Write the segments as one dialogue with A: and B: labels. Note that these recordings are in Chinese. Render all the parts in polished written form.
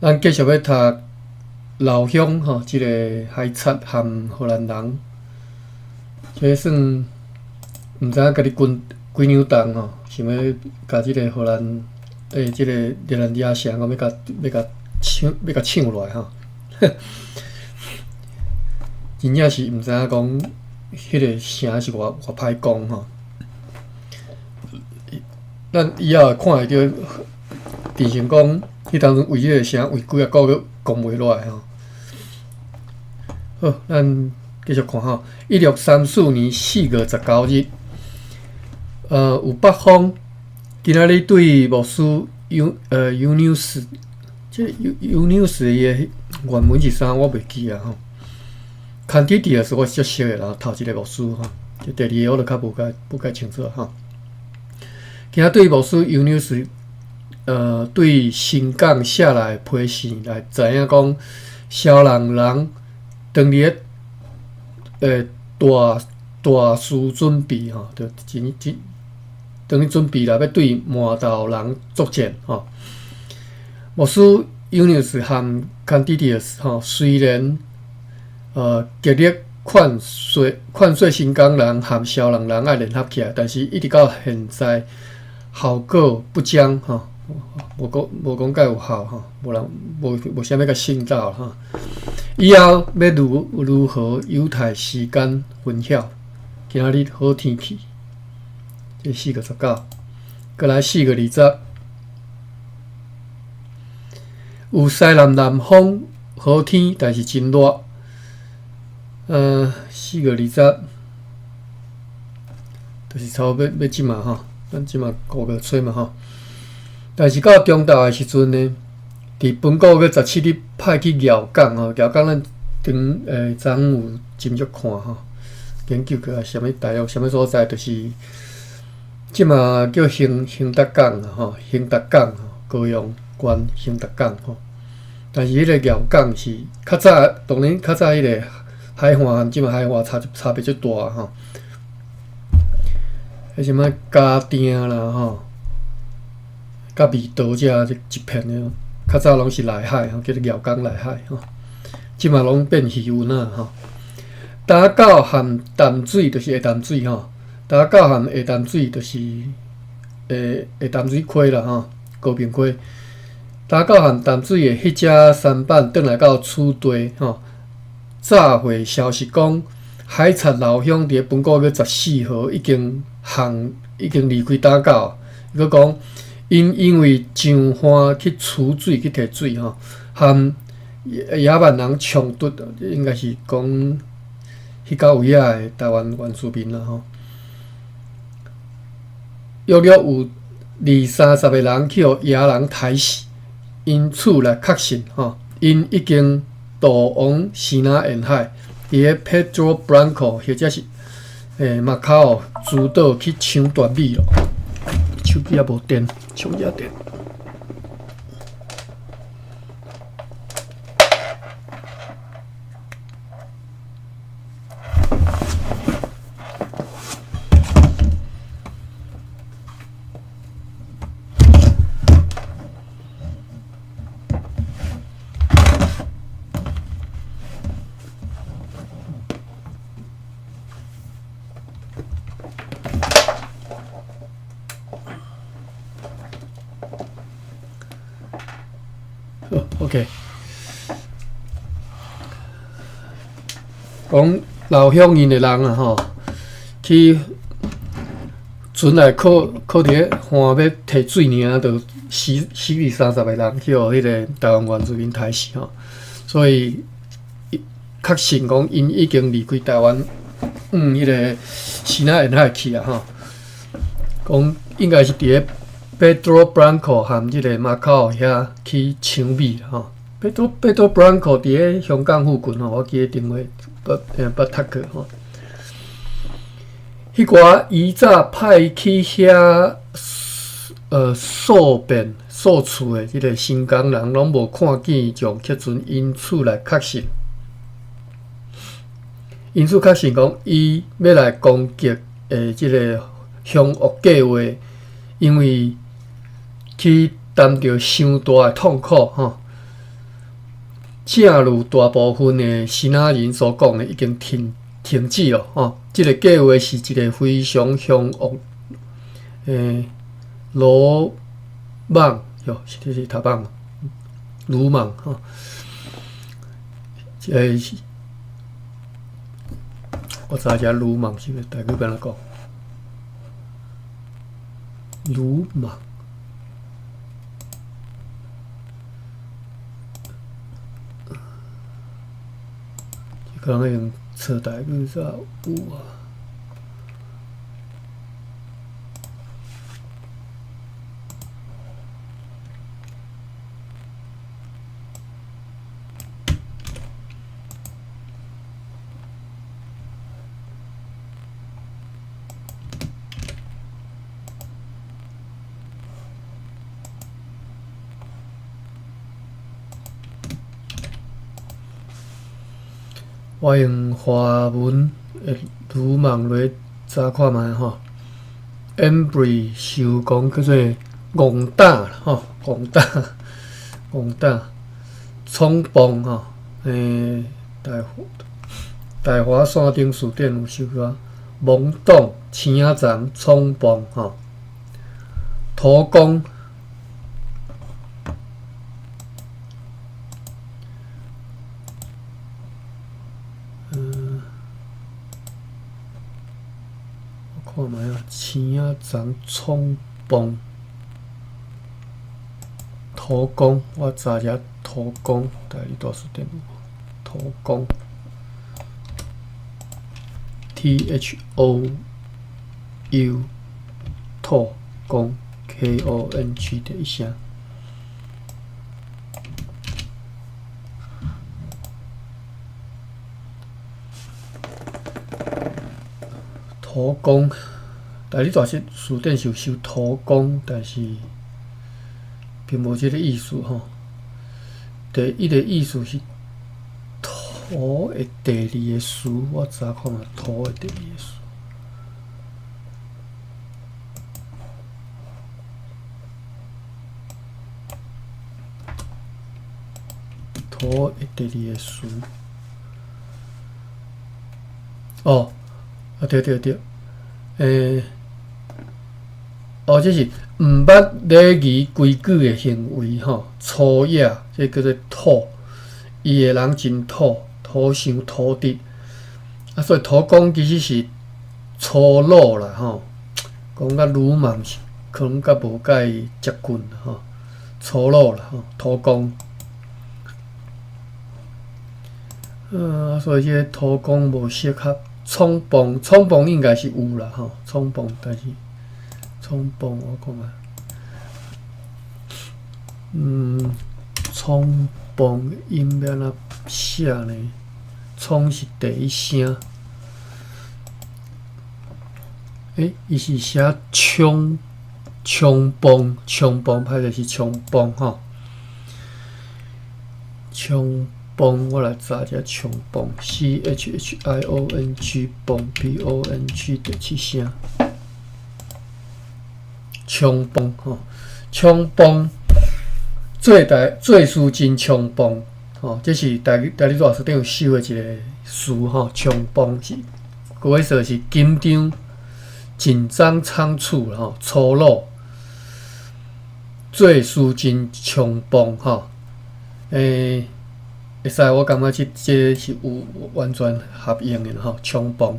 A: 咱继续要读老乡吼，即、个海贼和荷兰人，这算毋知影家己几两重吼，想要甲即个荷兰即个热兰遮城讲要甲抢落来吼，真正是毋知影讲迄个城是偌歹讲吼。咱以后会看会着，变成讲迄当阵为即个城为几啊个月讲袂落来吼。好，咱继续看吼。1634年4月19日，有北方今仔日对牧师Unius， 即个 Unius 伊个原文是啥？我袂记啊吼。Candidius 我是熟诶啦，头一个牧师吼，即第二个我就较无解清楚吼。今仔对牧师 Unius， 对新港写来批信来知影讲，小人当日大事准备吼，就当日准备来要对麻豆人作战吼。牧师 Unius 和 Candidius 吼，虽然极力劝说新港人和小人爱联合起来，但是一直到现在效果不彰吼。无讲介有效吼，无啥物甲信道吼。以后要如何犹太时间分晓？今仔日好天气，这4月19，过来4月20，有西南风，好天，但是真热。4月20，就是差不多要即嘛吼，咱即嘛5月初嘛吼。但是到中昼诶时阵呢，伫本国月17日派去遥港吼，遥港咱昨有真足看吼，研究个啥物大陆啥物所在，就是即嘛叫兴达港吼，兴达港吼，高雄县兴达港吼。但是迄个遥港是较早，当然较早迄个海岸和即嘛海岸差别足大吼。迄什物嘉定啦吼。甲味道遮一片的，较早拢是内海吼，叫做遥港内海吼。即嘛拢变渔湾啊吼。打狗和淡水就是下淡水吼，打狗和下淡水就是下淡水溪啦吼，高平溪。打狗和淡水的迄只舢板转来到厝地吼，早会消息讲，海贼老乡伫本国月14号已经离开打狗，佮讲。因为上岸去储水去摕水吼，和野蛮人冲突，应该是讲迄到位仔的台湾原住民啦吼。约有20-30个人去互野人杀死，因此来确信吼，因已经渡往西南沿海，伫个 Pedro Branco 或者是马卡奥诸岛去抢大米咯。手机也无电，充一下电。OK， 讲老乡因的人啊吼，去船来靠伫个岸要摕水尔，就20-30个人去互迄个台湾原住民杀死吼，所以确信讲因已经离开台湾，迄个西南沿海去啊吼，讲应该是伫个。Pedro Branco 和即个马卡奥遐去抢米吼。Pedro Branco 伫个香港附近吼，我记得定位捌读过吼。迄寡以早派去遐扫厝的即个新港人，拢无看见上客船，因此来确信讲伊要来攻击即个凶恶计划，因为去担着伤大的痛苦吼，正如大部分的新仔人所讲的，已经停止了吼。这个计划是一个非常凶恶鲁莽哟，这是读棒鲁莽吼。我知影鲁莽是个台语怎讲？鲁莽。可能用册台语才有啊。我用华文的鲁莽来查看卖吼 ，embry 是讲叫做戆打吼，戆打，冲崩吼，台华山顶书店有收过，懵懂青仔丛冲崩吼，土工。看卖啊，青仔丛冲崩，土工，我查一下土工，台语大书店有无？土工 ，THOU 土工 KONG 的一声。土工，台语大书店是有收土工，但是并无即个意思吼。第一个意思是土的第二个词，我查看下土的第二个词。土的第二个词，哦。啊对，这是毋捌礼仪规矩的行为吼，粗野，这叫做土。伊个人真土，土伤土地。啊，所以土讲其实是粗鲁啦吼，讲甲鲁莽是可能甲无甲伊接近吼，粗鲁啦吼，土讲。所以这个土讲无适合。冲崩应该是有啦吼，冲崩，但是冲崩我看下，冲崩音要哪写呢？冲是第一声，伊是写冲崩，歹势是冲崩吼，冲。崩，我来查一下冲崩 ，CHHIONG 崩 BONG 第七声，冲崩吼，冲崩最输真冲崩吼，这是台语大书店有收的一个词吼，冲崩是，各位说是紧张、紧张、仓促吼，粗鲁，最输真冲崩吼，会使，我感觉这是有完全合用的吼，冲崩。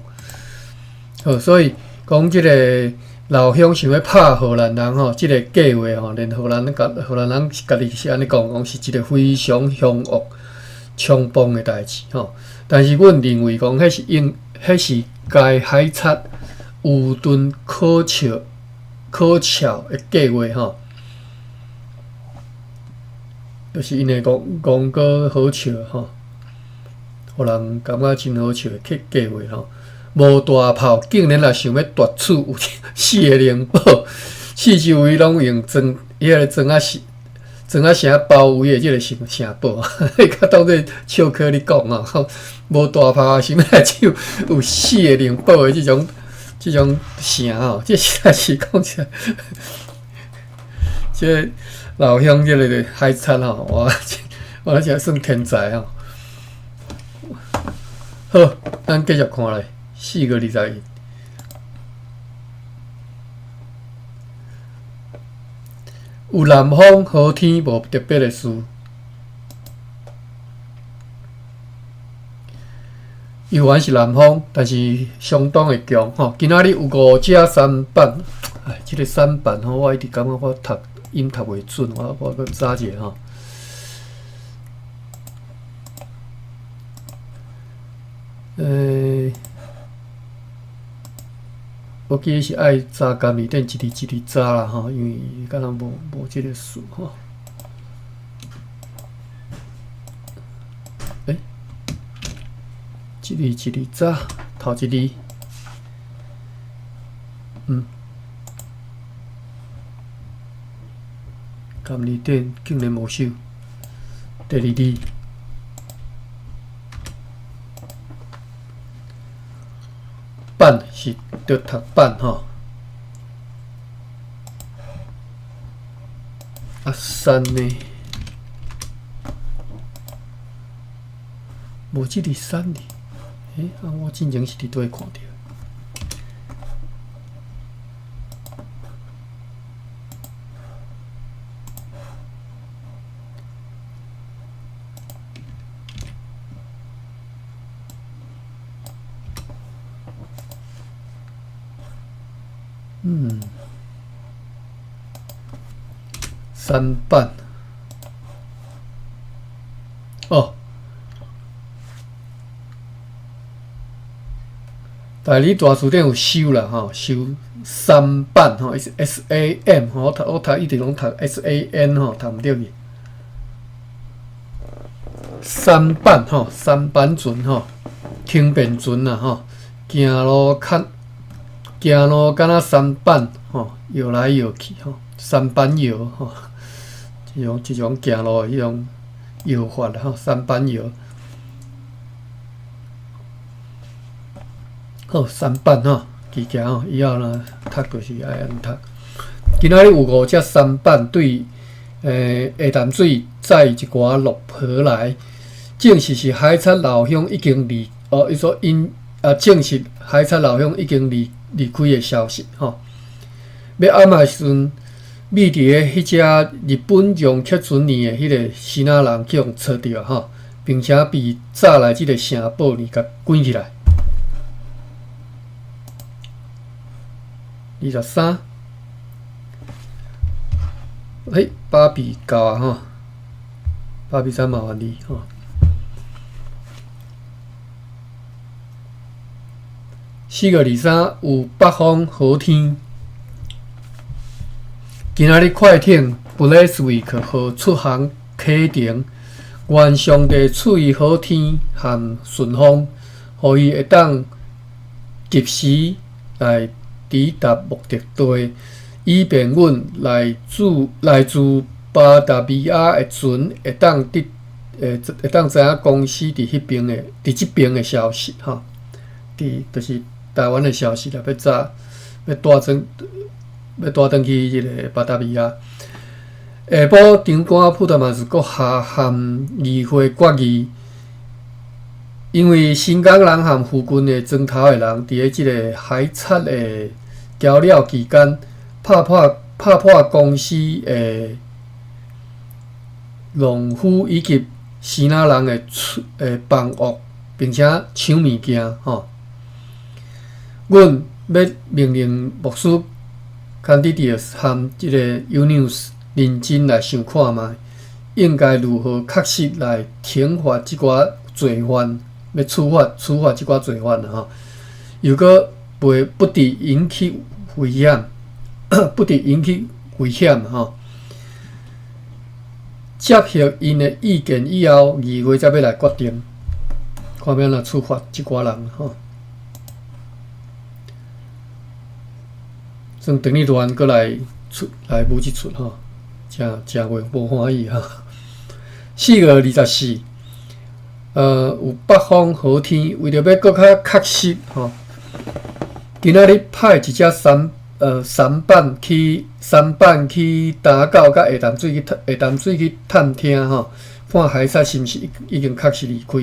A: 好，所以讲即个老乡想要拍荷兰人吼，即个计划吼，连荷兰人家己是安尼讲是一个非常凶恶、冲崩的代志吼。但是阮认为讲，迄是该海贼有顿可笑的计划吼。就是因个讲个好笑吼，互人感觉真好笑的计划吼。无大炮，竟然也想要夺取有4个灵宝，四周围拢用砖砖仔城包围的即个城堡，较当作笑科咧讲吼。无大炮也想要来抢有4个灵宝的即种城吼，这实在是讲起来，这。老乡，即个海贼吼，我这算天才吼。好，咱继续看咧，4个21。有南风好天，无特别的事。依然是南风，但是相当的强吼。今仔日有5只3班，哎，这个3班吼，我一直感觉我音读袂准，我搁查者吼。我记得是爱查甘米店一字查啦吼，因为敢若无即个数吼。一字查头一字，甘米店竟然无收。第2字。板是着读板吼，山呢？无即个山哩，我之前是伫倒看到。3班哦，大理大书店有收啦吼，收3班吼 ，SAM 吼，我读一直拢读 SAN 吼，读毋对去。3班吼，3班船吼，轻便船啦吼，行路敢若3班吼，摇来摇去吼，3班摇吼。一种行路的迄种摇法啦吼，3班摇。好，3班吼，记起吼，以后呢读就是爱安读。今仔日有5只3班对下淡水载一寡落河来，证实是海产老乡已经伊说证实海产老乡已经离开的消息吼。要暗的时阵。秘伫个迄只日本用客船年的迄个新仔人去互找着吼，并且被炸来即个城堡里甲关起来。23，芭比到啊吼，芭比3麻烦你吼。4月23有北风好天。今仔日快艇 Blackswick 号出航启程，愿上帝赐予好天和顺风，互伊会当及时来抵达目的地，以便阮来自巴达米亚的船会当知影公司伫即边的消息吼，就是台湾的消息啦，要带转去即个巴达米亚。下晡，场馆普达马斯国下含议会决议，因为新港人和附近的庄头的人，伫即个海产的交料期间，拍破公司的农夫以及西那人的帮恶，并且抢物件吼。阮要命令牧师。Candidius 和即个 Unius 认真来想看卖，应该如何确实来惩罚即寡罪犯，要处罚即寡罪犯吼。如果不得引起危险，吼。接获因的意见以后，2月才要来决定，看要怎处罚即寡人吼。算等你团过来舞一出吼，真袂无欢喜哈。4月24，有北风好天，为着要搁较确实吼，今仔日派一只3班去打狗，甲下淡水去探听吼，看海贼是毋是已经确实离开。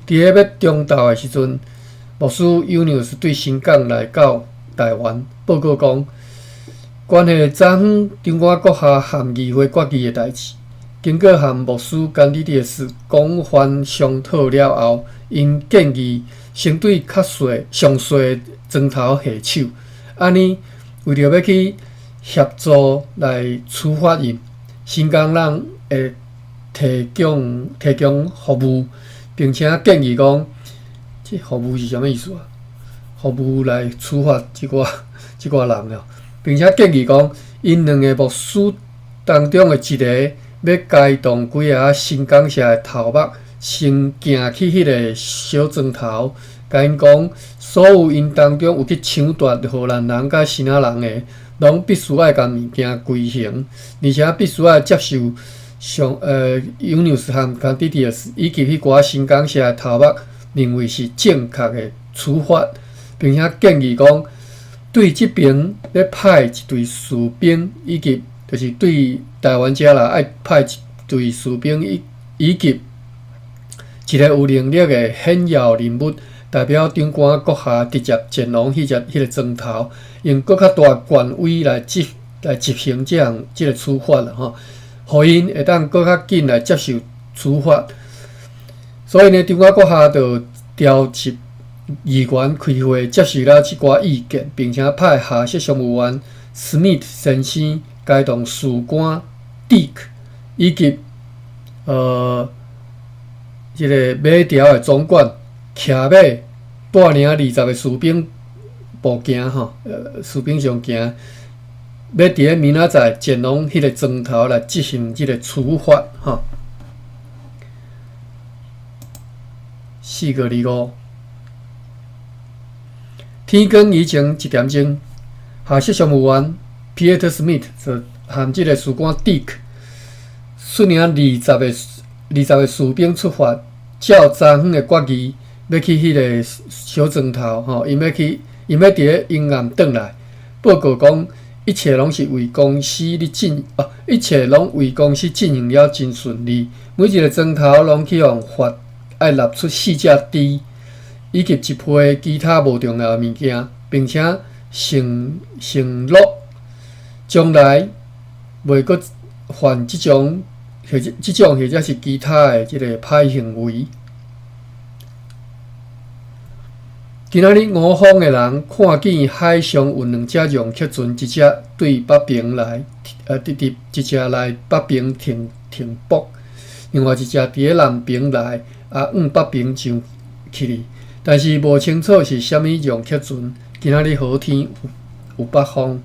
A: 伫咧要中昼的时阵，牧师尤尼斯对新港来到台湾报告讲，关系昨昏中华国下和议会决议的代志，经过和牧师甘地迪斯广泛商讨了后，因建议先对较详细的砖头下手，安尼为着要去协助来处罚因，新港人会提供服务，并且建议讲，这服务是啥物意思啊？服务来处罚即寡人了，并且建议讲，因两个牧师当中的一个要开动几下新港社的头目，先行去迄个小砖头，甲因讲，所有因当中有去抢夺荷兰人甲新仔人的，拢必须爱甲物件归还，而且必须爱接受尤尼斯和甘地迪斯以及迄寡新港社的头目认为是正确的处罚，并且建议讲，对即边要派一队士兵，以及就是对台湾遮啦，爱派一队士兵以及一个有能力的显要人物，代表长官阁下直接前往迄个砖头，用更较大权威来执行即个处罚啦吼，互因会当更较紧来接受处罚。所以呢，长官阁下就调集议员开会，接受了即寡意见，并且派下设商务员史密特先生开动士官 Dick 以及即个马条的总管骑马带领20个士兵步行吼，士兵上行，要伫咧明仔载前往迄个砖头来执行即个处罚吼。4月25，天光以前1点钟，下设商务员 Peter Smith 就和即个士官 Dick 率领20个士兵出发，照昨昏的决议，要去迄个小砖头吼，因要伫咧阴暗转来，报告讲一切拢是为公司一切拢为公司进行了真顺利，每一个砖头拢去互发。爱纳出4只猪，以及一批其他无重要的物件，并且承诺将来袂阁犯即种或者是其他的即个歹行为。今仔日5方的人看见海上有2只容客船，一只对北平来，一只来北平停泊，另外一只伫咧南平来。往北平上去，但是无清楚是啥物容客船。今仔日好天有北风。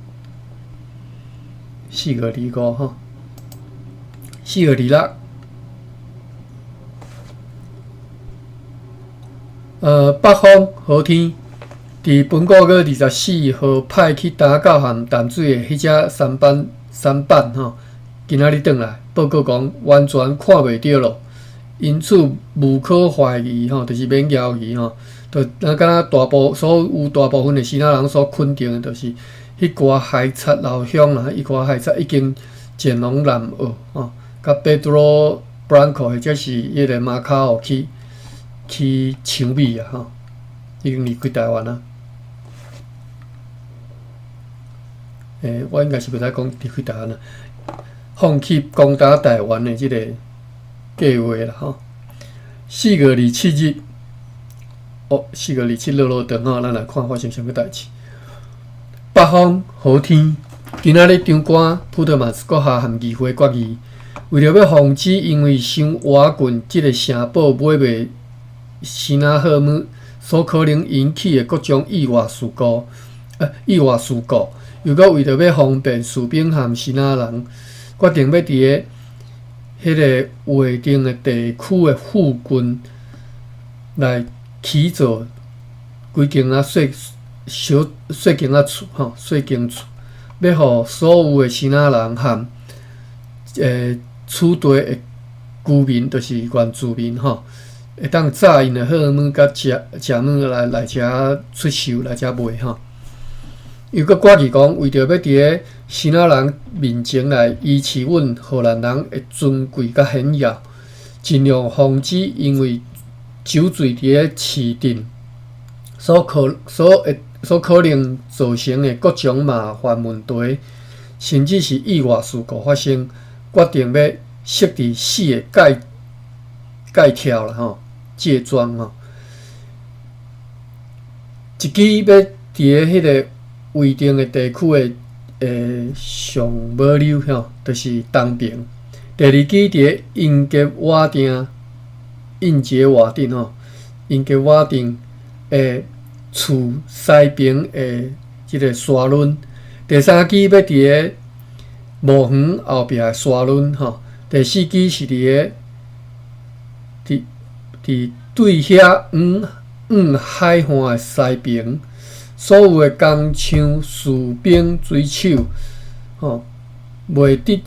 A: 4月25吼，4月26，北风好天，伫本国月24号派去打狗和淡水的迄只三班吼，今仔日转来报告讲完全看袂到咯。因此无可怀疑吼，就是免怀疑吼，就敢若大部分的新仔人所肯定的，就是迄寡海贼老乡啦，迄寡海贼已经前往南澳吼，甲 Pedro Branco 或者是迄个马卡奥去抢美啊吼，已经离开台湾啊。我应该是袂使讲离开台湾啊，放弃攻打台湾的即个计划啦吼。4月27日，4月27落长吼，咱来看发生啥物代志。北方好天，今仔日长官普特曼斯阁下和议会决议，为了要防止因为伤瓦棍即个城堡买卖新仔货物所可能引起的各种意外事故，又搁为了要方便士兵和新仔人，决定要伫咧迄个划定的地区的附近来起造几间小间厝吼，小间厝，要互所有的新仔人和厝地的居民，就是原住民吼，会当炸因的货物甲食物来遮出售来遮卖吼。又搁决议讲，为着要伫咧新仔人面前来遗弃阮荷兰人的尊贵甲显耀，尽量防止因为酒醉伫咧市镇所可能造成的各种麻烦问题，甚至是意外事故发生，决定要设置4个戒条啦吼，戒庄吼。一支要伫咧迄个规定的地区的上五溜吼，就是东平。第二支伫咧英杰瓦丁吼，英杰瓦丁诶厝西边诶即个沙轮。第三支要伫咧墓园后壁诶沙轮吼。第四支是伫咧伫对遐海岸诶西边。所有诶工厂、士兵、水手吼，未得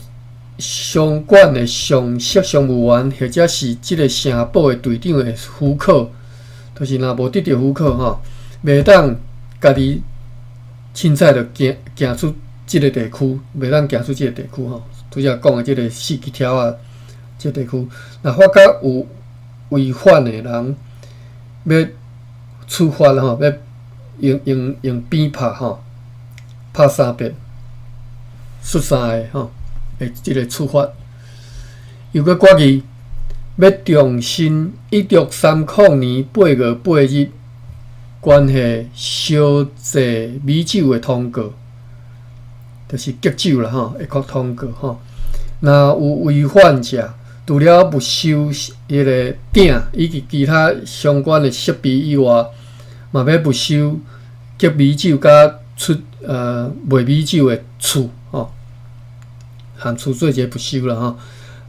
A: 相关的常设商务员，或者是即个城堡的队长的许可，就是若无得到许可吼，袂当家己凊彩着行出即个地区，袂当行出即个地区吼。拄则讲的即个4支条啊，即个地区，若发觉有违反的人，要处罚吼，要用鞭拍吼，拍3遍，摔3个吼。即个处罚，又搁决议要重申1630年8月8日关系烧制米酒的通告，就是吉酒啦吼，会确通告吼。若有违反者，除了没收迄个鼎以及其他相关的设备以外，嘛要没收吉米酒甲卖米酒的厝吼。含厝做一个不收啦吼，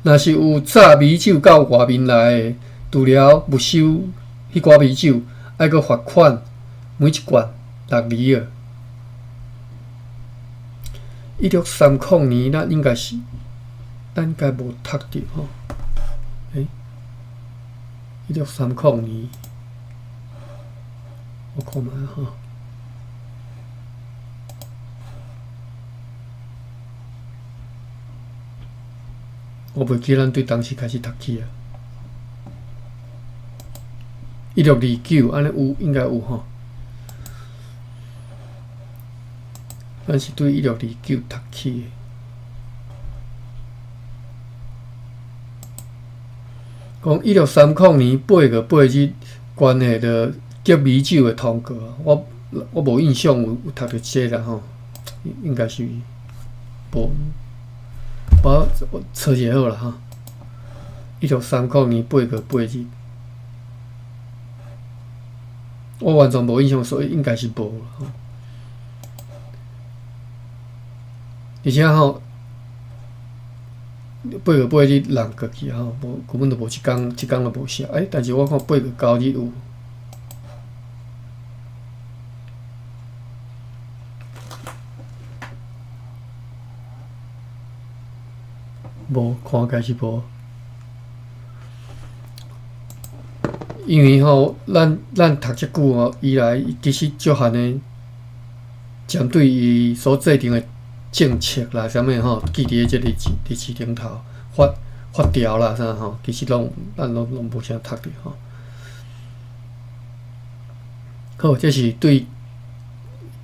A: 若是有炸米酒到外面来的，除了没收迄寡米酒，还阁罚款每一罐$6。1630年，咱应该无读着吼。1630年，我看觅吼。我袂记咱对当时开始读起啊。1629，安尼有应该有吼。咱是对1629读起的。讲1630年8月8日关系着吉米酒的通告，我无印象有读着这啦吼，应该是无。我找一下好啦哈。1630年8月8日，我完全无印象，所以应该是无啦吼。而且吼，8月8日人过去吼，根本就无一工就无写。但是我看8月9日有。无看起是无，因为吼，咱读遮久吼，以来其实足罕的针对伊所制定的政策啦，啥物吼，记伫即个市顶头发条啦啥吼，其实咱拢无啥读着吼。好，这是对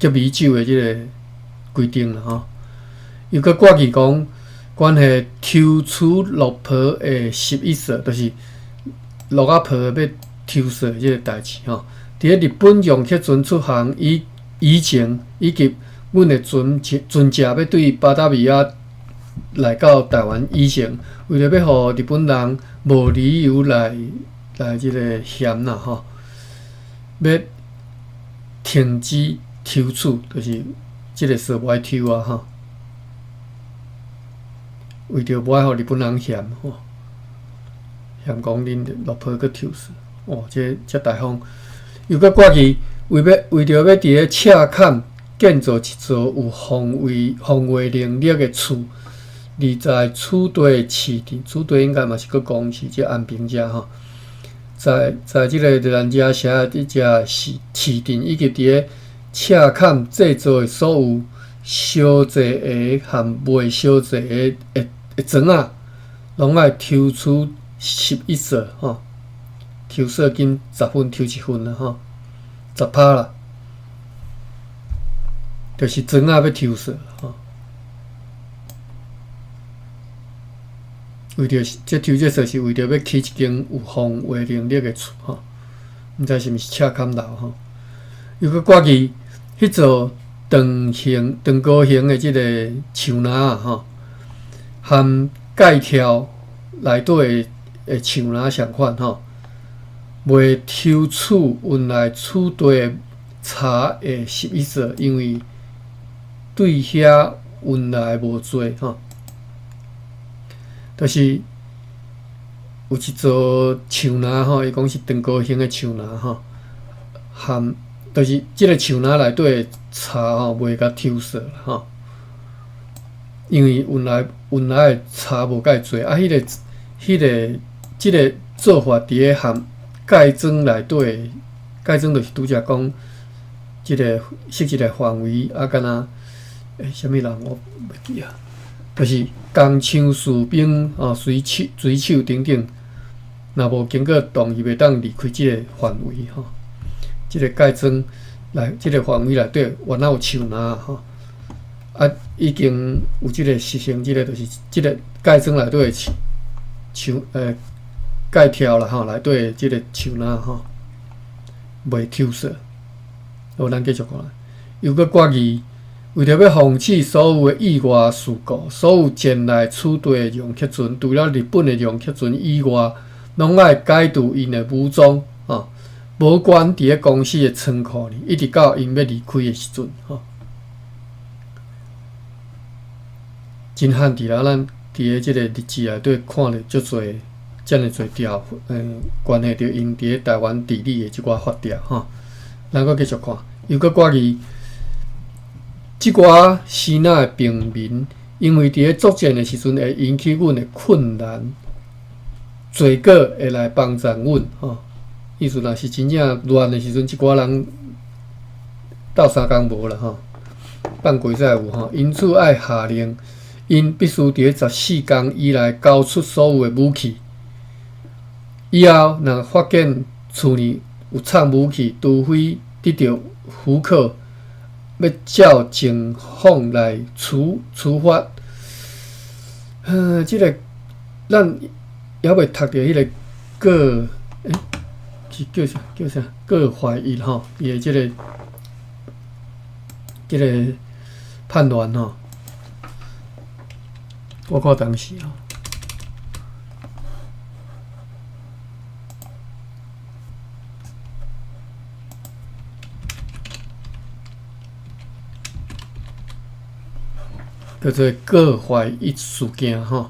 A: 吉米酒的即个规定啦吼。又搁决议讲。关系抽取落坡的11色，就是落啊坡要抽色即个代志吼。伫咧日本用客船出航以前，以及阮的船只要对巴达维亚来到台湾以前，为了要互日本人无理由来即个嫌啦吼，要停止抽取，就是即个色歪抽啊吼。为着无爱互日本人嫌吼，嫌讲恁落坡去抽死，这大方。又搁决议为着要伫咧赤坎建造一座有防卫能力的厝，而在楚地市镇，楚地应该嘛是搁讲是即安平遮吼，在即个咱遮写即只市镇以及伫咧赤坎制造的所有烧制的和未烧制的砖仔，拢爱抽出11色吼，抽色金10分抽1分啦吼，10%啦，就是砖仔要抽色吼。为着这抽这色是为着要起一间有风话能力的厝吼，毋知是毋是赤坎楼吼。又搁挂去迄座长高形的即个树篮啊吼，含盖条内底的树篮相款吼，袂抽取运来厝地的茶的11色，因为对遐运来无多吼。就是有一座树篮吼，伊讲是长高形的树篮吼，含就是即个树篮内底的茶吼，袂甲抽色啦吼，因为运来的茶无介多，啊，即个做法伫咧含钙砖内底的钙砖，就是拄则讲即个设计的范围啊，敢若啥物人我袂记啊。就是工枪、士兵、水手等等，若无经过同意，袂当离开即个范围吼。即个盖砖来，即个范围内底原来有树篮吼，啊，已经有即个实行，即个就是即个盖砖内底的树盖条啦吼，内底的即个树篮吼，袂抽色。好，咱继续看，又搁挂字。为着要防止所有的意外事故，所有前来厝地的用客船，除了日本的用客船以外，拢爱解除因的武装啊，无关伫咧公司的仓库里，一直到因要离开的时阵吼。真罕伫啦，咱伫咧即个日志内底看着足侪遮尔侪条，关系着因伫咧台湾地理的即寡法条吼。咱搁继续看，又搁挂字。即寡西那的平民，因为伫咧作战的时阵会引起阮的困难，罪过会来帮助阮吼。意思若是真正乱的时阵，即寡人斗相共无啦吼，放过才有吼。因此爱下令，因必须伫咧14天以内交出所有的武器。以后若发现厝里有藏武器，除非得到符克。要照情况来处罚。即个咱还未读着迄个个，是叫啥？个怀疑吼，伊的即个判断吼，我看当时吼。叫做各怀疑事件吼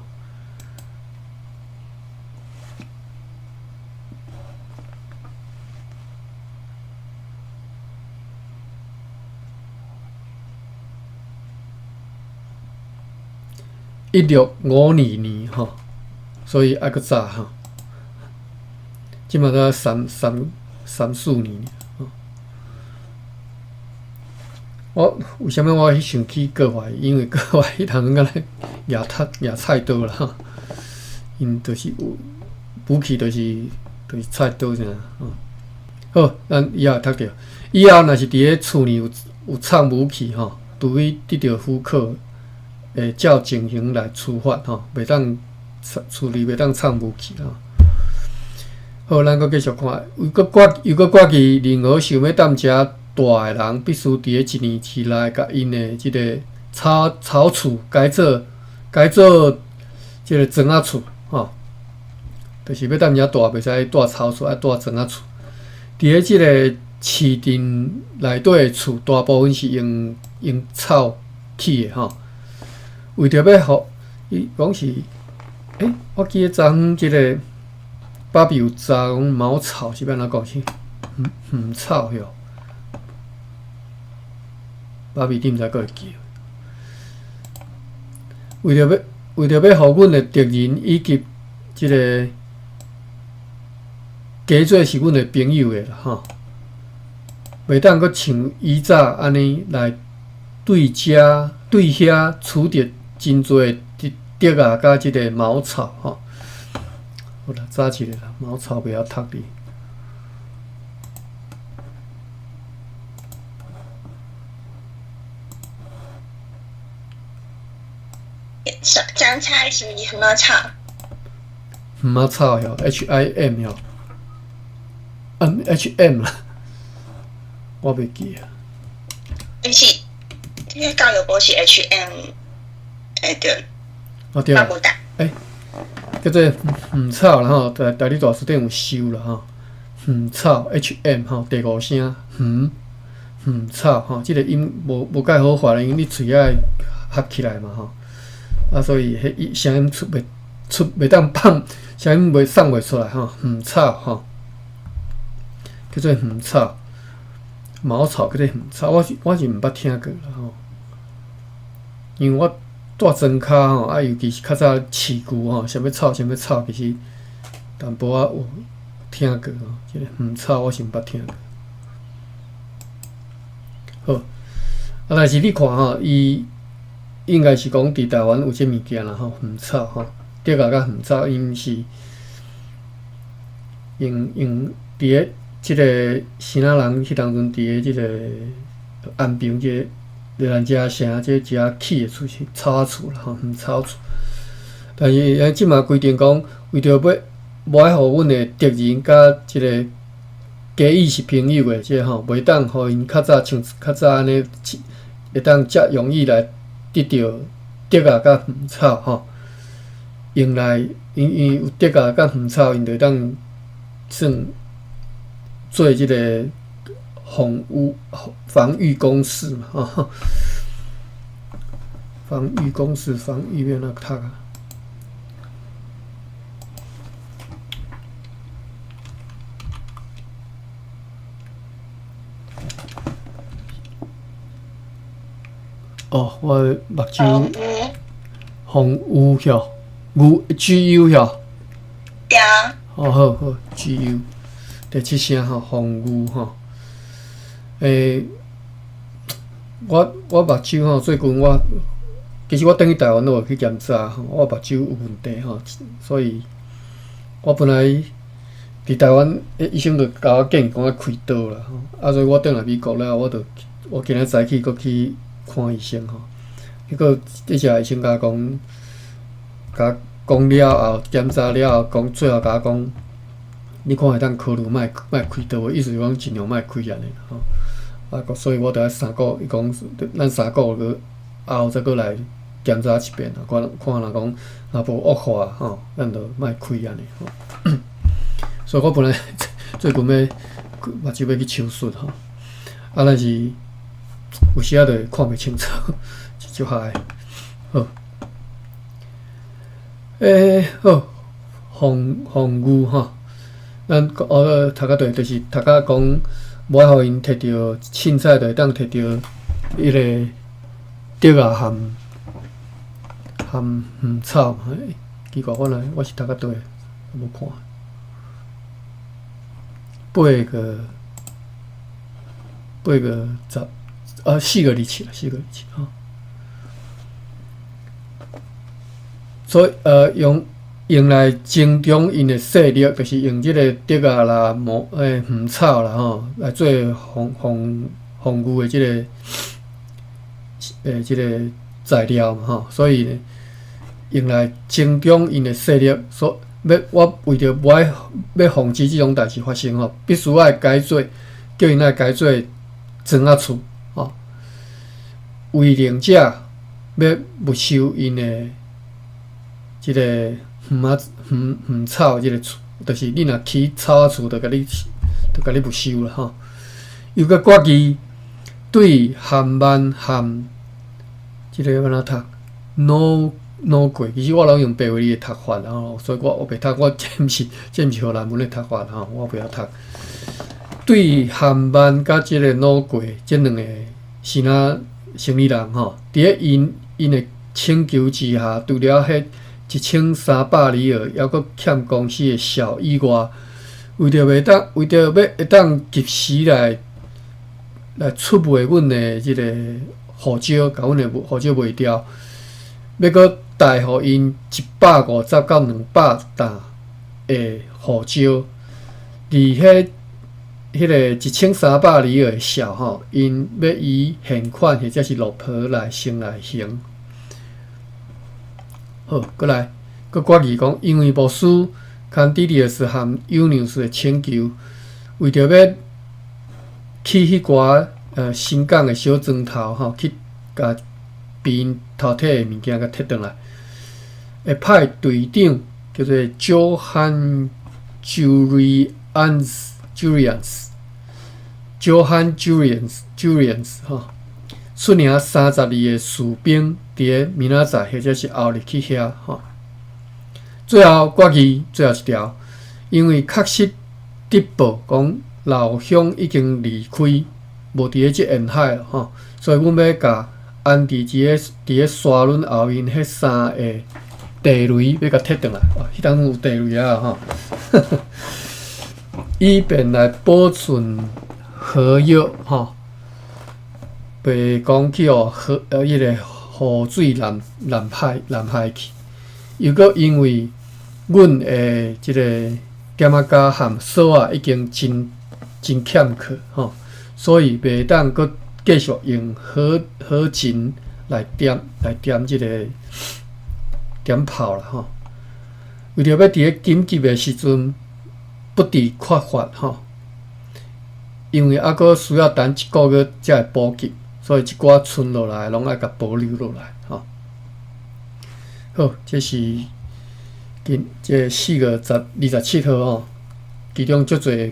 A: ，1652年吼，所以还佫早吼，即嘛才34年。我为虾米我去想起各怀疑？因为各怀疑他们敢若举菜刀啦吼，因就是有武器，就是菜刀啥吼。好，咱以后读着，以后若是伫咧厝里有藏武器吼，除非得到符克，会照情形来处罚吼，袂当厝里袂当藏武器吼。好，咱搁继续看，又搁挂记，任何想要踮遮大诶人必须伫咧1年之内，甲因诶即个草厝改做即个砖仔厝吼，就是要踮遮大，袂使住草厝，爱住砖仔厝。伫咧即个市镇内底诶厝，大部分是用草起诶吼。为着要互伊讲是，我记得昨昏即个芭比有讲茅草是要安怎讲起？草哟。芭比，你毋知佫会记？为着要互阮的敌人以及即个加做是阮的朋友的啦吼，袂当佫像以早安尼来对遐取得真侪竹啊，甲即个茅草吼。好啦，早起来啦，茅草不要读哩。
B: 讲起来是什么草？
A: 茅草哟，HIM 哟，HM 啦，我袂记啊。
B: 是，这个教育部是 HM， 对。
A: 哦对啦，叫做草啦吼，大理大书店有收啦吼，草 HM 吼，第5声草吼，即个音无介好发咧，因为你喙爱合起来嘛吼，啊所以迄声音袂当放，声音送袂出来吼，草吼，叫做草，茅草叫做草，我是毋捌听过啦吼，因为我住庄骹吼，啊尤其是较早饲牛吼，啥物草，其实淡薄仔有听过吼，即个草我是毋捌听过。好，但是你看吼，伊应该是讲伫台湾有即物件啦吼，草吼，竹仔甲草，因是用伫个即个新仔人迄当阵伫个即个安平即个热兰遮城即遮起诶厝是草仔厝啦吼，草厝。但是即马规定讲，为着要无爱互阮诶敌人甲即个假意是朋友诶，即吼袂当互因较早像较早安尼，会当遮容易来得到竹仔甲草吼，用来因有竹仔甲草，因就当算做即个防御工事嘛吼，防御工事，防御要哪读啊？哦，我目睭防御晓，GU 晓。
B: 对啊。
A: 好GU， 第7声吼，防御吼。我目睭吼，最近其实我等去台湾都有去检查吼，我目睭有问题吼，所以我本来伫台湾医生就甲我建议讲要开刀啦吼，所以我转来美国了，我今仔早起搁去看医生吼，结果迄只医生甲我讲了后，检查了后，最后甲我讲，你看会当考虑莫开刀，意思是讲尽量莫开安尼吼。所以我着爱3个月，伊讲咱3个月后再过来检查一遍，看若讲若无恶化吼，咱着莫开安尼吼。所以我本来最近目睭要去手术吼，但是有时仔着看袂清楚，就害。好，好，防御吼，咱读到对，就是读到讲。无爱互因摕到凊彩，就会当摕到迄个竹仔含草。奇怪，我是读到倒，无看。8个104个日期啦，4个日期吼。所以用来增强因的势力，就是用即个竹仔啦、草啦吼，来做防御的即个材料嘛吼。所以呢，用来增强因的势力，我为着无爱要防止即种代志发生吼，必须爱改做，叫因爱改做庄仔厝吼，为令者要没收因的即个。草即个厝，就是你若起草仔厝，就甲你没收啦吼。又甲挂记对含慢含即个要安怎读？脑过，其实我拢用白话字的读法吼，所以我袂读，我这毋是荷兰文的读法吼，我袂晓读。对含慢甲即个脑过，即两个是若生理人吼，伫咧因的请求之下，除了迄1300里尔，还阁欠公司的效以外，为着要会当及时来出卖阮的即个护照，甲阮的护照卖掉，要阁贷互因150到200担的的护照，伫迄个1300里的小吼，因要以现款或者是落婆来先来行。好，过来，搁决议讲，因为牧师Candidius 和 Unius 的请求，为着要去迄寡新港的小庄头吼，去甲边头体的物件甲摕转来，会派队长叫做 Johann Julians 吼，率领32个士兵伫明仔载或者是后日去遐吼。最后决议最后一条，因为确实得报讲老乡已经离开，无伫咧即沿海了吼，所以阮要甲安置伫咧沙轮后面迄3个地雷要甲摕转来，迄当有地雷啊吼，以便来保存河约吼，袂讲去迄个河水南海去。又搁因为阮的即个点仔加含锁啊已经真欠缺吼，所以袂当搁继续用河钱来点即个点炮啦吼。为着要伫咧紧急的时阵不致缺乏吼，因为还搁需要等1个月才会补给，所以一寡存落来拢爱甲保留落来吼。好，这是这4月27号吼，其中足侪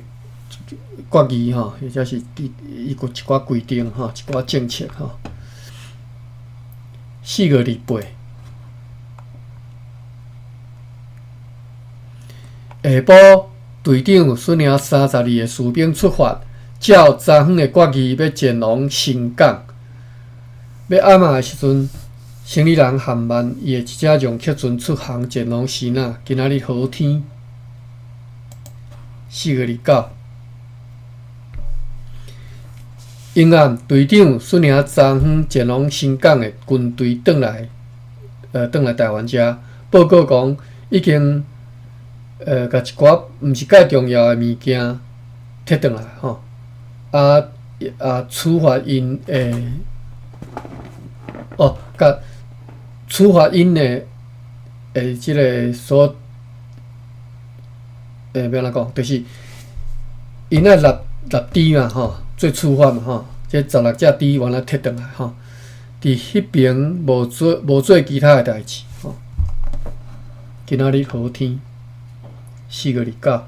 A: 决议吼，或者是伊有一寡规定吼，一寡政策吼。4月28。下晡，队长率领32个士兵出发，照昨昏的决议要前往新港。要暗暝的时阵，行李人含万伊的一只容客船出航前往西那。今仔日好天，4月29。阴暗，队长率领昨昏前往新港的军队转来台湾遮，报告讲已经甲一寡毋是介重要的物件摕转来吼，处罚因甲处罚因的即个所要安怎讲，就是因爱立猪嘛吼，做处罚嘛吼，这16只猪原来摕转来吼，伫迄边无做其他的代志吼。今仔日好天，4月29，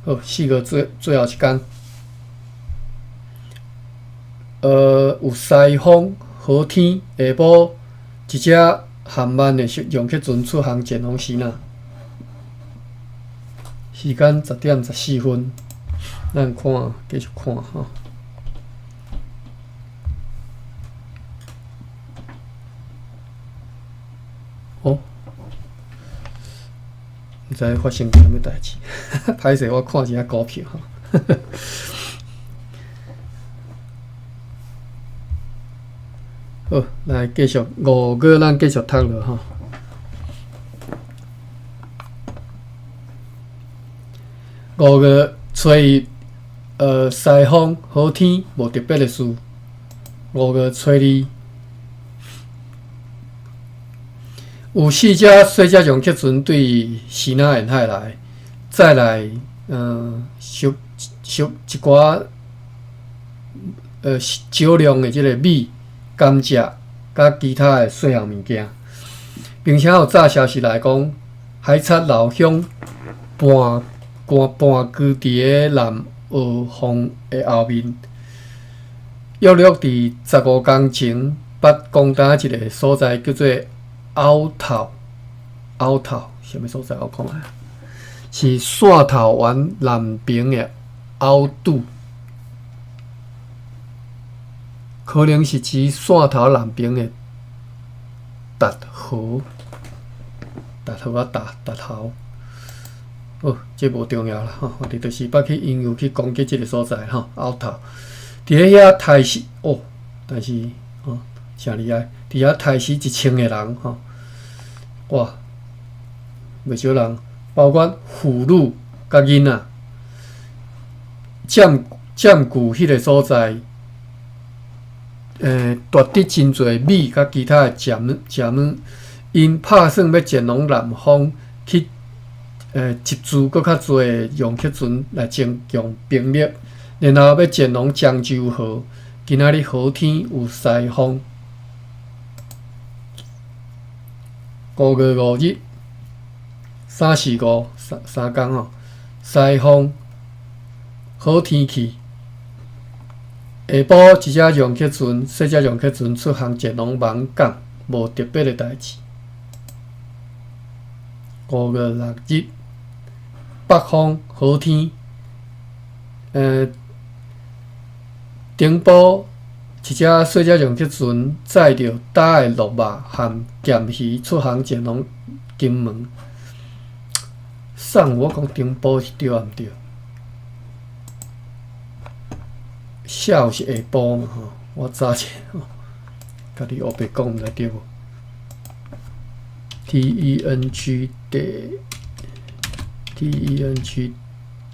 A: 好，4月最后一天，有西风，好天，下晡一只含慢的容客船出航前往西那，时间10点14分，咱看继续看吼。哦，毋知发生啥物代志，歹势我看一下股票吼。好，来继续5月，咱继续读落吼。5月初一，西风好天，无特别的事。5月初二，有4只小只容客船对西那沿海来，再来收一寡少量的即个米。甘蔗甲其他的细项物件，并且有早消息来讲，海贼老乡搬居伫个南澳方的后面，约伫15公前，捌攻打一个所在叫做凹头，啥物所在？我看下，是线头湾南边的凹肚。可能是指线头南边的达河啊达头。哦，这无重要啦吼，我哋就是捌去因由去攻击即个所在吼，凹头。伫咧遐杀死哦，但是诚厉害，伫遐杀死1000个人吼，哇，袂少人，包括妇女甲囡仔，占据迄个所在，夺得真侪米甲其他的食物，因拍算要前往南方去集资搁较侪的用客船来增强兵力，然后要前往漳州河。今仔日好天有西风。5月5日345三天吼，西风好天气。下晡一只用客船，小只用客船出航前往芒港，无特别的代志。5月6日北风好天，顶埔一只小只用客船载着大的鹿肉和咸鱼出航前往金门。送我讲顶埔是对啊毋对？下午是下晡嘛吼，我早起吼，甲你黑白讲毋知对无 ？TENG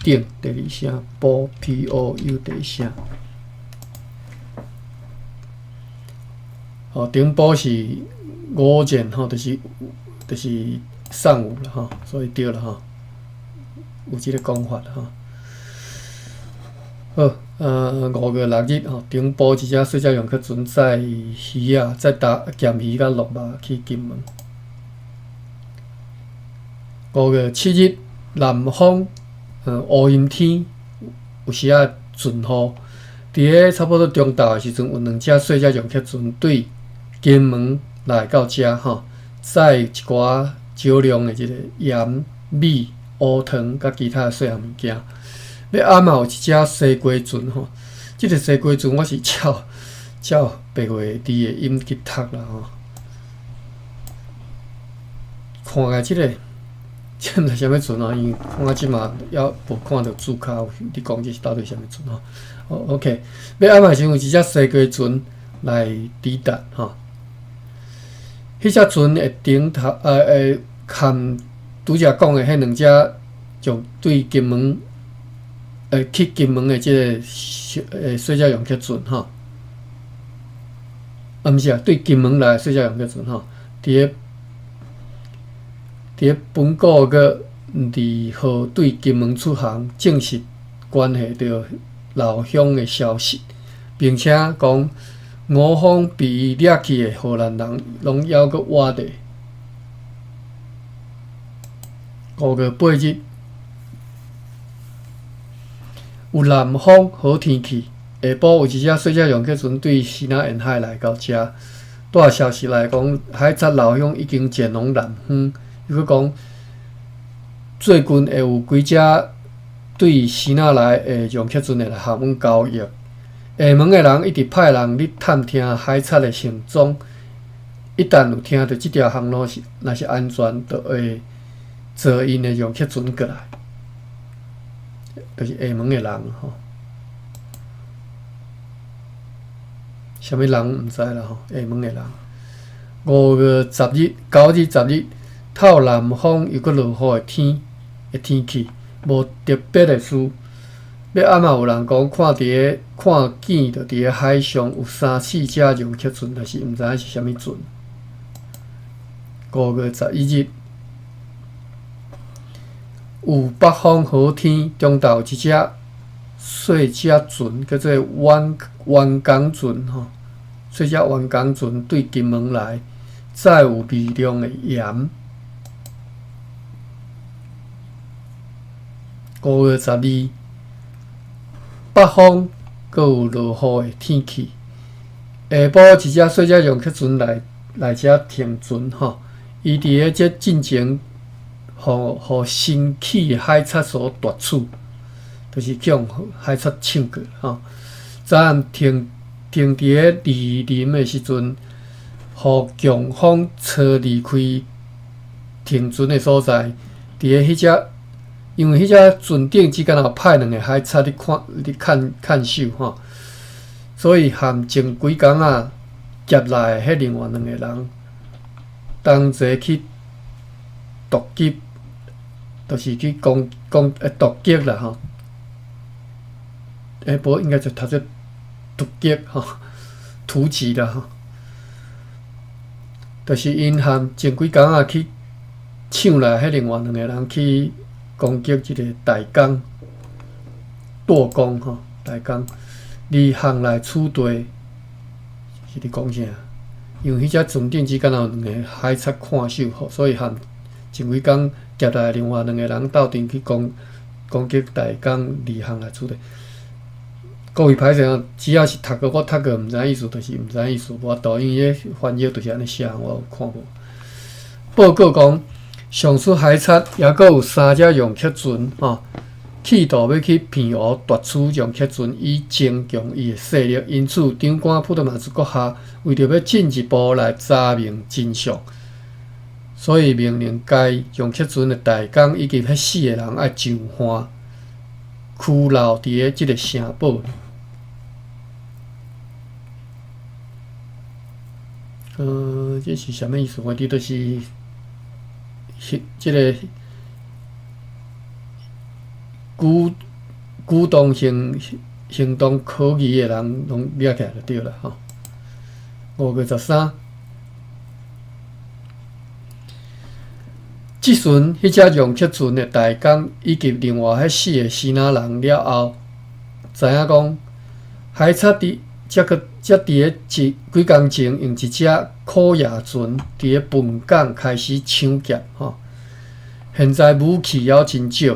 A: 顶第二声，晡 POU 第一声。哦，顶埔是午前吼，就是上午了吼，所以对了吼，有即个讲法了吼。好，5月6日吼，顶埔一只小只用客船载鱼啊，载咸鱼甲鹿肉去金门。5月7日南方乌阴天，有时啊阵雨。伫个差不多中昼的时阵，有2只小只用客船对金门来到遮吼，载一寡少量的即个盐、米、乌糖甲其他细项物件。要暗嘛有一只西瓜船吼，即个西瓜船我是照8月底的音去读啦吼。看下即个，这毋知啥物船啊？因为看即嘛还无看到注脚，你讲这是到底啥物船吼？哦 ，OK， 要暗嘛时有一只西瓜船来抵达吼。迄只船会顶头含拄则讲的迄2只就对金门去金门的即个小只用客船吼，毋是啊，对金门来小只用客船吼，伫个本个月2号对金门出航，证实关系到老乡的消息，并且讲我方被伊掠去的荷兰人拢还阁活着。5月8日有南风好天气，下晡有一只小只用客船对西南沿海来到遮。带消息来讲，海贼老乡已经前往南方。伊佫讲，最近会有几只对西南来的用客船会来厦门交易。厦门的人一直派人去探听海贼的行踪，一旦有听到即条航路若是安全，就会坐因的用客船过来。就是厦门的人吼，啥物人毋知啦吼，厦门的人。5月10日、9日、10日，透南风又搁落雨的天气，无特别的事。要暗嘛有人讲看见着伫个海上有3、4只用客船，但是毋知影是啥物船。5月11日。有北风好天，中昼一只小只船叫做湾港船吼，小只湾港船对金门来，载有微量的盐。5月12日，北风阁有落雨的天气。下晡一只小只用客船来遮停船吼，伊伫个这进前。互新起的海贼所夺取，就是去用海贼抢过吼。昨暗停伫个离林的时阵，互强风吹离开停船的所在。伫个迄只，因为迄只船顶只敢若派2个海贼看守吼，所以含前几工仔劫来的迄另外2个人，同齐去夺击就是去攻突击啦吼。无应该就读做突击吼，突击啦吼。就是因含前几工去抢来迄另外2个人去攻击即个大江舵工吼，大江离航来处队，是伫讲啥？因为迄只船顶只敢若有2个海贼看守吼，所以含前几工夹来另外2个人斗阵去攻击大江离航来处队。各位歹势啊，只要是读过，我读过毋知意思，就是毋知意思。无法度，因为迄翻译就是安尼写，我有看无。报告讲，上述海贼也阁有3只用客船吼，企图要去骗讹夺取用客船，以增强伊的势力。因此，长官普特马斯阁下为着要进一步来查明真相，所以命令该用客船的大江以及迄4个人要上岸，拘留伫个即个城堡。这是啥物意思？我伫就是即个鼓动行动可疑的人，拢抓起来就对了吼。5月13，即阵迄只用客船的大江以及另外迄4个希腊人了后，知影讲海贼则伫个几工前用一只苦叶船伫个本港开始抢劫吼。现在武器还真少，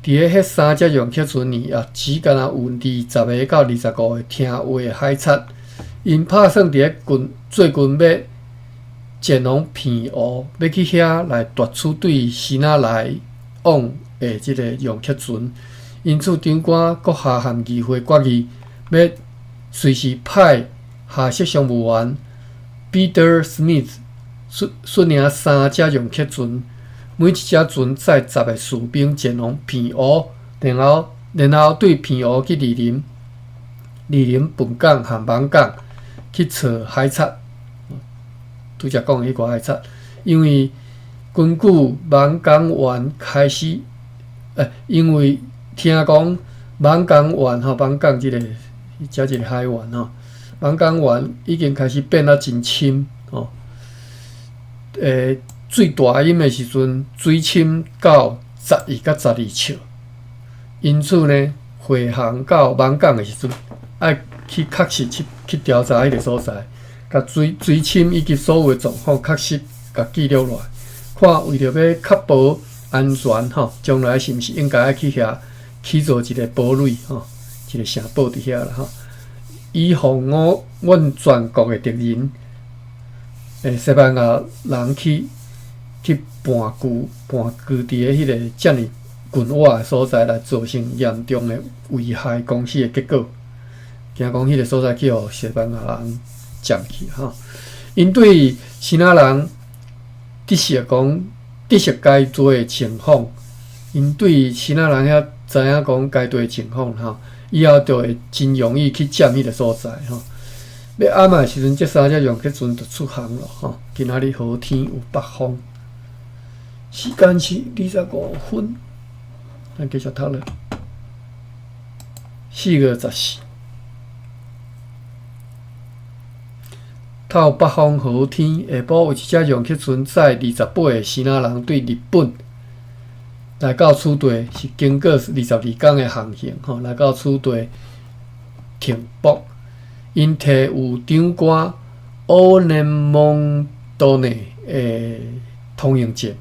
A: 伫个迄3只用客船里也只敢若有20个到25个听话的海贼，因打算伫个做军要前往骗讹，要去遐来夺取对希腊来往的即个用客船。因此，长官阁下含议会决议，要随时派下设商务员 Peter Smith 率领3只用客船，每一只船载10个士兵前往骗讹，然后对骗讹去莅临本港和芒港去找海贼。拄则讲迄个海贼，因为根据芒港湾开始，因为听讲芒港湾吼，芒港即个遮一个海湾吼，芒港湾已经开始变啊真深吼。最大阴的时阵，水深到11到12尺，因此呢，回航到芒港的时阵，爱去确实去调查迄个所在，甲水深以及所有的状况确实甲记录落来，看为着要确保安全吼，将来是毋是应该去遐起造一个堡垒吼，一个城堡伫遐啦吼，以防阮全国的敌人，西班牙人去盘踞伫迄个遮尔近洼的所在，来造成严重的危害公司的结果。惊讲迄个所在去互西班牙人占去吼。因对希腊人得悉该做的情况，因对希腊人遐知影讲该做的情况吼，以后就会真容易去占迄个所在吼。要暗的时阵，这3只用客船就出航了吼。今仔日好天有北风。时间是25分，咱继续读了。4月14，透北风好天，下晡有一只用客船载28个希腊人对日本来到此地，是经过22天的航行吼，来到此地停泊。因摕有长官欧内蒙多内的通行证。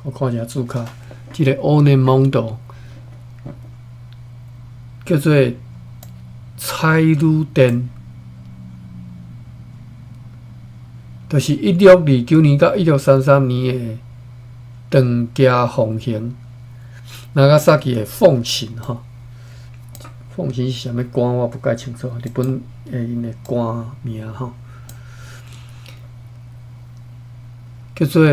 A: 我看一下注卡，即个欧内蒙多叫做蔡鲁甸，就是1629年到1633年的长家奉行，那个萨基的奉行吼，奉行是啥物官我不解清楚，日本因的官名吼，叫做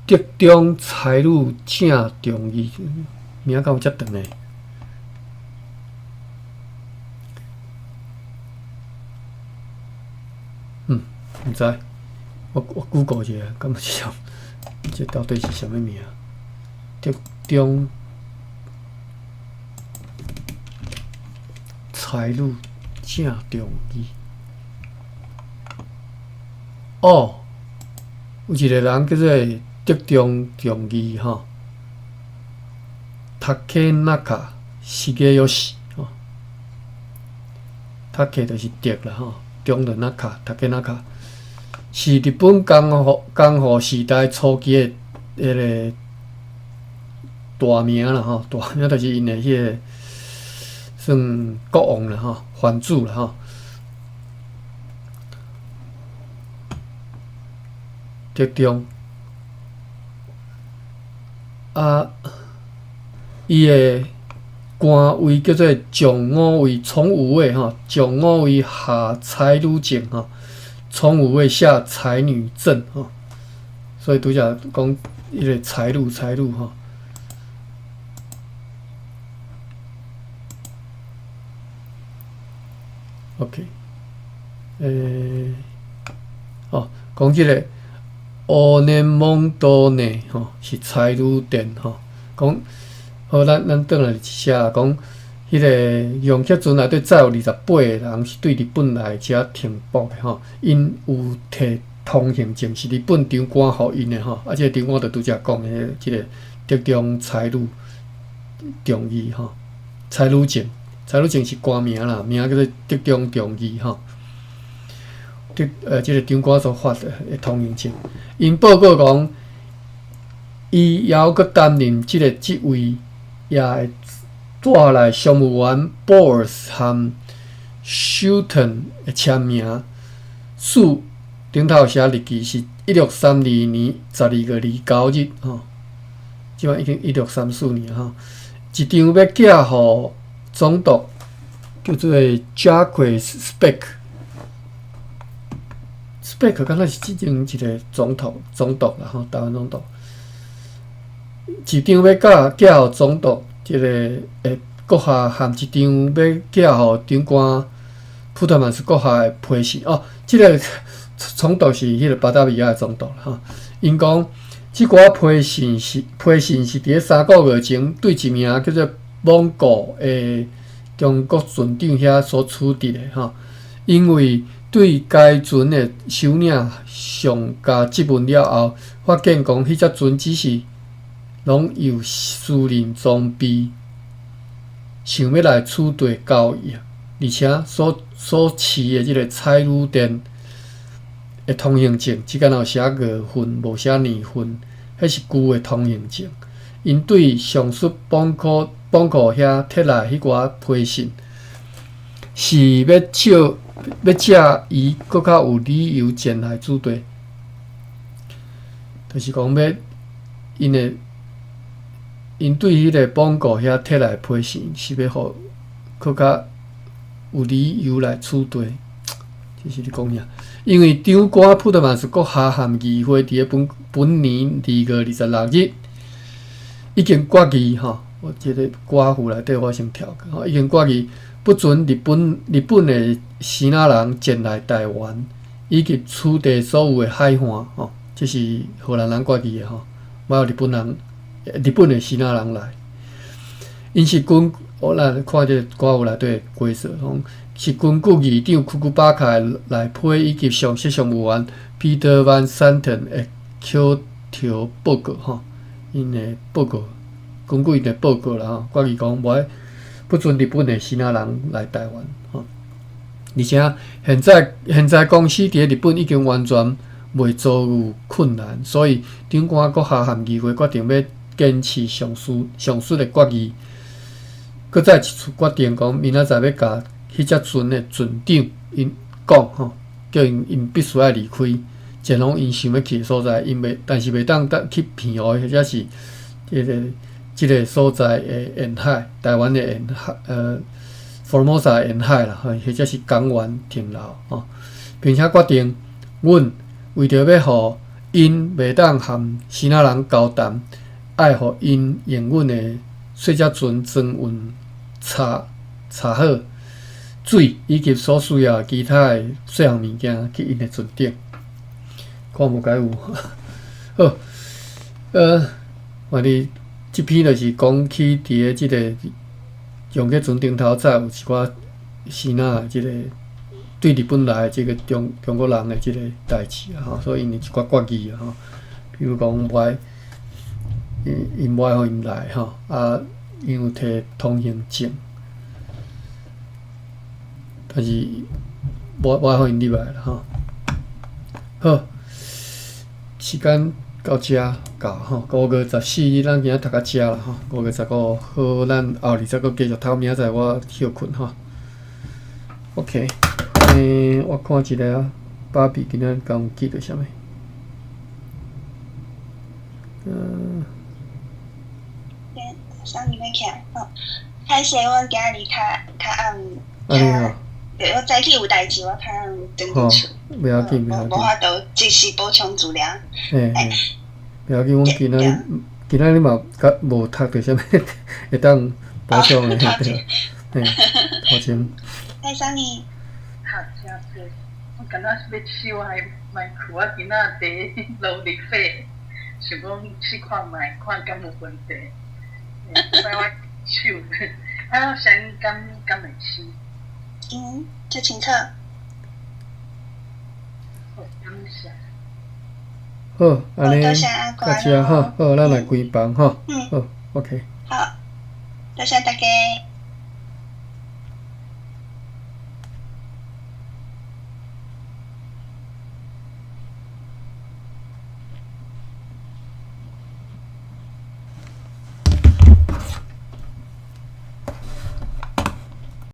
A: 德中财路正中义，名敢有遮长诶？毋知，我 Google 一下，敢有是这到底是啥物名？中财路正中义。哦，有一个人叫做德中中义吼，竹中茂義吼，竹就是德啦吼，中就中竹中，是日本江户时代初期的迄个大名啦吼，大名就是因的迄个算国王啦吼，藩主啦吼。德中啊，伊的官位叫做总五位从五位吼，总五位下才女正吼，从五位下才女正吼，所以拄则讲迄个才女吼。OK， 讲即个。乌年蒙多呢？吼，是才女殿吼。讲好，咱转来一写，讲迄个用客船内底载有28个人是对日本来遮停泊的吼。因有摕通行证，是日本长官互因的吼。啊，即个长官就拄则讲的，即个德中才女中义吼，才女证是官名啦，名叫做德中中义吼。即个长官所发的通行证，因报告讲，伊还阁担任即个职位，也会带来商务员 Bors 和 Shulton 的签名。书顶头写日期是1632年12月29日吼，即摆已经1634年吼。一张要寄互总督，叫做 Jacques Speck。Speck 敢若是即阵一个总督啦吼，台湾总督。一张要寄互总督，即个阁下含一张要寄互长官普特曼斯阁下的批信。哦，即个总督是迄个巴达维亚的总督啦吼。因讲即寡批信是伫咧3个月前对一名叫做蒙古的中国船长遐所处置的吼，因为对该船的首领上加质问了后，发现讲迄只船只是拢由私人装备，想要来处地交易，而且所持的即个彩女店的通行证，只敢有写月份，无写年份，迄是旧的通行证。因对上述帮库遐摕来迄寡批信，是要借伊搁较有理由前来主队，就是讲要因对迄个帮库遐摕来批信，是要互搁较有理由来处队，这是你讲呀。因为长官普特曼斯阁下含议会伫咧本年2月26日已经决议吼，我即个寡妇内底我先跳吼，已经决议不准日本的支那人进来台湾，以及此地所有的海岸吼，这是荷兰人决议的吼，莫有日本的支那人来。因是咱看这寡妇内底规则，是根据议长库库巴卡来批以及上级商务员 Peter Van Santen 的口头报告吼，因的报告，根据因的报告啦吼，决议讲不准日本的支那人来台湾吼，而且现在公司伫咧日本已经完全未遭有困难，所以长官阁下含议会决定要坚持上述的决议。搁再一次决定讲，明仔载要甲迄只船的船长因讲吼，叫因必须要离开，前往因想要去的所在，但是袂当去偏湖或者是即个所在的沿海，台湾的沿海Formosa 的沿海啦，或者是港湾停留吼，并且决定，阮为着要互因袂当含支那人交谈，爱互因用阮的细只船装运查好水以及所需要其他的细项物件去因的船顶，看无解有好，我哋即篇就是讲起伫个即个用迄阵顶头早有一寡先仔即个对日本来即个中国人的即个代志啊，吼，所以因有一寡决议啊，吼，比如讲歪，因歪互因来吼，啊，因有摕通行证，但是歪互因入来啦，吼。好，时间到遮到吼，5月14，咱今仔读到遮啦吼，5月15，好，咱后日再搁继续读，明仔载我休困吼。OK， 我看一下啊，芭比今仔敢有记着啥物？
B: 上面起来，歹势，我今日较暗。
A: 安尼吼。
B: 对，我早起有代志，我较暗转进厝。
A: 不要紧，不要紧。
B: 无法度及时补充资料。
A: 嘿，不要紧，阮今仔日嘛甲无读着啥物，会当补充的，对。嘿，头前。
B: 在啥物？
C: 好，真是，我感觉要试我卖裤仔今仔第劳力费，想讲试看卖，看敢有问题。所以我手，啊，想敢会试。
B: 就清楚。
C: 好，感谢。
A: 好，安尼到遮吼，好，咱来关房吼。好 ，OK。
B: 好，多谢大家。